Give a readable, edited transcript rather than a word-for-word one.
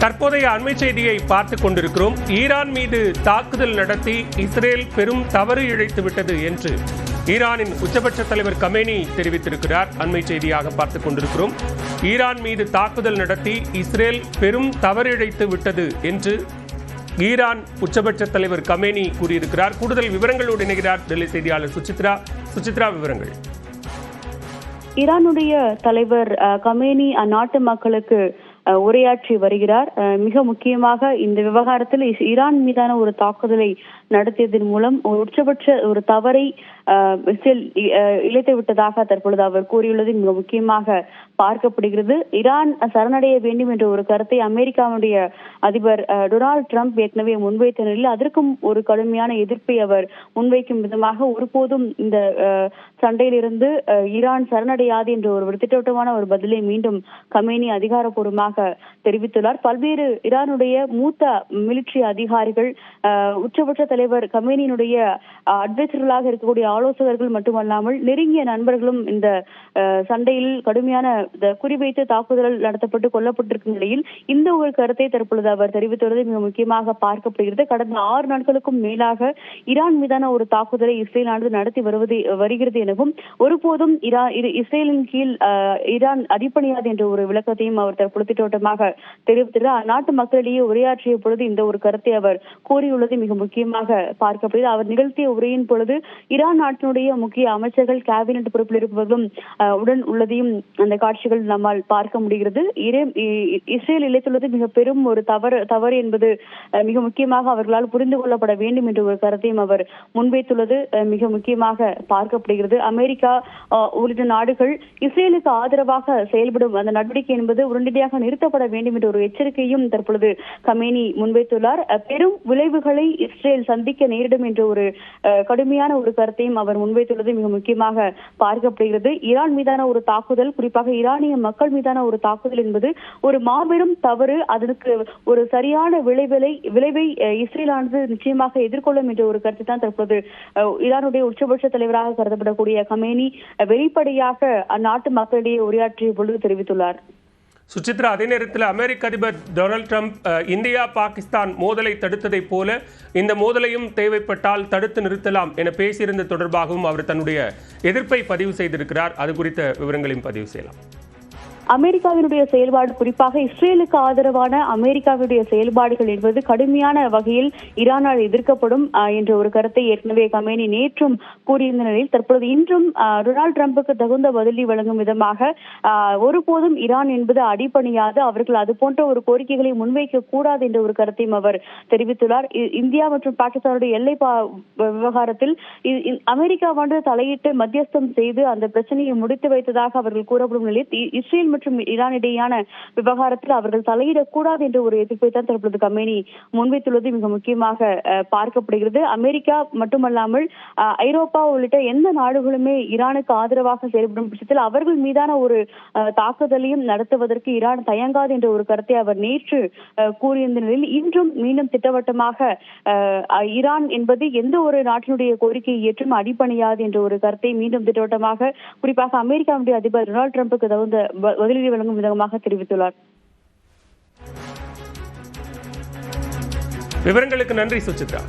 தற்போதைய அண்மை செய்தியை பார்த்துக் கொண்டிருக்கிறோம். ஈரான் மீது தாக்குதல் நடத்தி இஸ்ரேல் பெரும் தவறு இழைத்துவிட்டது என்று ஈரானின் உச்சபட்ச தலைவர் கமேனி தெரிவித்திருக்கிறார். அண்மை செய்தியாக பார்த்துக் கொண்டிருக்கிறோம். ஈரான் மீது தாக்குதல் நடத்தி இஸ்ரேல் பெரும் தவறு இழைத்து விட்டது என்று ஈரான் உச்சபட்ச தலைவர் கமேனி கூறியிருக்கிறார். கூடுதல் விவரங்களோடு இணைகிறார் டெல்லி செய்தியாளர் சுசித்ரா. சுசித்ரா, விவரங்கள். ஈரானுடைய தலைவர் கமேனி அந்நாட்டு மக்களுக்கு உரையாற்றி வருகிறார். மிக முக்கியமாக இந்த விவகாரத்தில் ஈரான் மீதான ஒரு தாக்குதலை நடத்தியதன் மூலம் ஒரு உச்சபட்ச ஒரு தவறை இழைத்து விட்டதாக தற்பொழுது அவர் கூறியுள்ளது மிக முக்கியமாக பார்க்கப்படுகிறது. ஈரான் சரணடைய வேண்டும் என்ற ஒரு கருத்தை அமெரிக்காவுடைய அதிபர் டொனால்டு டிரம்ப் ஏற்கனவே முன்வைத்த நிலையில் அதற்கும் ஒரு கடுமையான எதிர்ப்பை அவர் முன்வைக்கும் விதமாக ஒருபோதும் இந்த சண்டையிலிருந்து ஈரான் சரணடையாது என்ற ஒரு திட்டவட்டமான ஒரு பதிலை மீண்டும் கமேனி அதிகாரப்பூர்வமாக தெரிவித்துள்ளார். பல்வேறு ஈரானுடைய மூத்த மிலிட்டரி அதிகாரிகள், உச்சபட்ச தலைவர் கமேனியினுடைய அட்வைசர்களாக இருக்கக்கூடிய ஆலோசகர்கள் மட்டுமல்லாமல் நெருங்கிய நண்பர்களும் இந்த சண்டையில் கடுமையான குறிவைத்து தாக்குதல் நடத்தப்பட்டு கொல்லப்பட்டிருக்கும் நிலையில் இந்த ஒரு கருத்தை தற்பொழுது அவர் தெரிவித்துள்ளது மிக முக்கியமாக பார்க்கப்படுகிறது. கடந்த 6 நாட்களுக்கும் மேலாக ஈரான் மீதான ஒரு தாக்குதலை இஸ்ரேலானது நடத்தி வருகிறது எனவும் ஒருபோதும் இஸ்ரேலின் கீழ் ஈரான் அடிப்பணியாது என்ற ஒரு விளக்கத்தையும் அவர் தற்பொழுது திட்டவட்டமாக தெரிவித்துள்ளார். அந்நாட்டு மக்களிடையே உரையாற்றிய பொழுது இந்த ஒரு கருத்தை அவர் கூறியுள்ளது மிக முக்கியமாக பார்க்கப்படுகிறது. அவர் நிகழ்த்திய உரையின் பொழுது ஈரான் நாட்டினுடைய முக்கிய அமைச்சர்கள், கேபினெட் பொறுப்பில் இருப்பவர்களும் உடன் உள்ளதையும் அந்த காட்சிகள் நம்மால் பார்க்க முடிகிறது. இஸ்ரேல் இழைத்துள்ளது மிக பெரும் ஒரு தவறு என்பது மிக முக்கியமாக அவர்களால் புரிந்து கொள்ளப்பட வேண்டும் என்ற ஒரு கருத்தையும் அவர் முன்வைத்துள்ளது மிக முக்கியமாக பார்க்கப்படுகிறது. அமெரிக்கா உள்ளிட்ட நாடுகள் இஸ்ரேலுக்கு ஆதரவாக செயல்படும் அந்த நடவடிக்கை என்பது உடனடியாக நிறுத்தப்பட வேண்டும் என்ற ஒரு எச்சரிக்கையும் தற்பொழுது கமேனி முன்வைத்துள்ளார். பெரும் விளைவுகளை இஸ்ரேல் சந்திக்க நேரிடும் என்ற ஒரு கடுமையான ஒரு கருத்தையும் அவர் முன்வைத்துள்ளது மிக முக்கியமாக பார்க்கப்படுகிறது. ஈரான் மீதான ஒரு தாக்குதல், குறிப்பாக ஈரானிய மக்கள் மீதான ஒரு தாக்குதல் என்பது ஒரு மாபெரும் தவறு. அதற்கு ஒரு சரியான விளைவை இஸ்ரேலானது நிச்சயமாக எதிர்கொள்ளும் என்ற ஒரு கருத்தை தான் தற்போது ஈரானுடைய உச்சபட்ச தலைவராக கருதப்படக்கூடிய கமேனி வெளிப்படையாக அந்நாட்டு மக்களிடையே உரையாற்றிய பொழுது தெரிவித்துள்ளார். சுசித்ரா, அதே நேரத்தில் அமெரிக்க அதிபர் டொனால்டு டிரம்ப் இந்தியா பாகிஸ்தான் மோதலை தடுத்ததை போல இந்த மோதலையும் தேவைப்பட்டால் தடுத்து நிறுத்தலாம் என பேசியிருந்த தொடர்பாகவும் அவர் தன்னுடைய எதிர்ப்பை பதிவு செய்திருக்கிறார். அது குறித்த விவரங்களையும் பதிவு செய்யலாம். அமெரிக்காவினுடைய செயல்பாடு, குறிப்பாக இஸ்ரேலுக்கு ஆதரவான அமெரிக்காவுடைய செயல்பாடுகள் என்பது கடுமையான வகையில் ஈரானால் எதிர்க்கப்படும் என்ற ஒரு கருத்தை ஏற்கனவே கமேனி நேற்றும் கூறியிருந்த நிலையில் தற்பொழுது இன்றும் டொனால்டு டிரம்புக்கு தகுந்த பதிலடி வழங்கும் விதமாக ஒருபோதும் ஈரான் என்பது அடிபணியாது, அவர்கள் அது போன்ற ஒரு கோரிக்கைகளை முன்வைக்க கூடாது என்ற ஒரு கருத்தையும் அவர் தெரிவித்துள்ளார். இந்தியா மற்றும் பாகிஸ்தானுடைய எல்லை விவகாரத்தில் அமெரிக்கா தலையிட்டு மத்தியஸ்தம் செய்து அந்த பிரச்சனையை முடித்து வைத்ததாக அவர்கள் கூறப்படும் நிலையில் இஸ்ரேல் மற்றும் ஈரான் இடையான விவகாரத்தில் அவர்கள் தலையிடக்கூடாது என்ற ஒரு எதிர்ப்பை தான் தற்பொழுது கமேனி முன்வைத்துள்ளது மிக முக்கியமாக பார்க்கப்படுகிறது. அமெரிக்கா மட்டுமல்லாமல் ஐரோப்பா உள்ளிட்ட எந்த நாடுகளுமே ஈரானுக்கு ஆதரவாக செயல்படும் பட்சத்தில் அவர்கள் மீதான ஒரு தாக்குதலையும் நடத்துவதற்கு ஈரான் தயங்காது என்ற ஒரு கருத்தை அவர் நேற்று கூறியிருந்த நிலையில் இன்றும் மீண்டும் திட்டவட்டமாக ஈரான் என்பது எந்த ஒரு நாட்டினுடைய கோரிக்கையை ஏற்றும் அடிபணியாது என்ற ஒரு கருத்தை மீண்டும் திட்டவட்டமாக குறிப்பாக அமெரிக்காவுடைய அதிபர் டொனால்டு டிரம்புக்கு தகுந்த பதிலடி வழங்கும் விதமாக தெரிவித்துள்ளார். விவரங்களுக்கு நன்றி சுசித்ரா.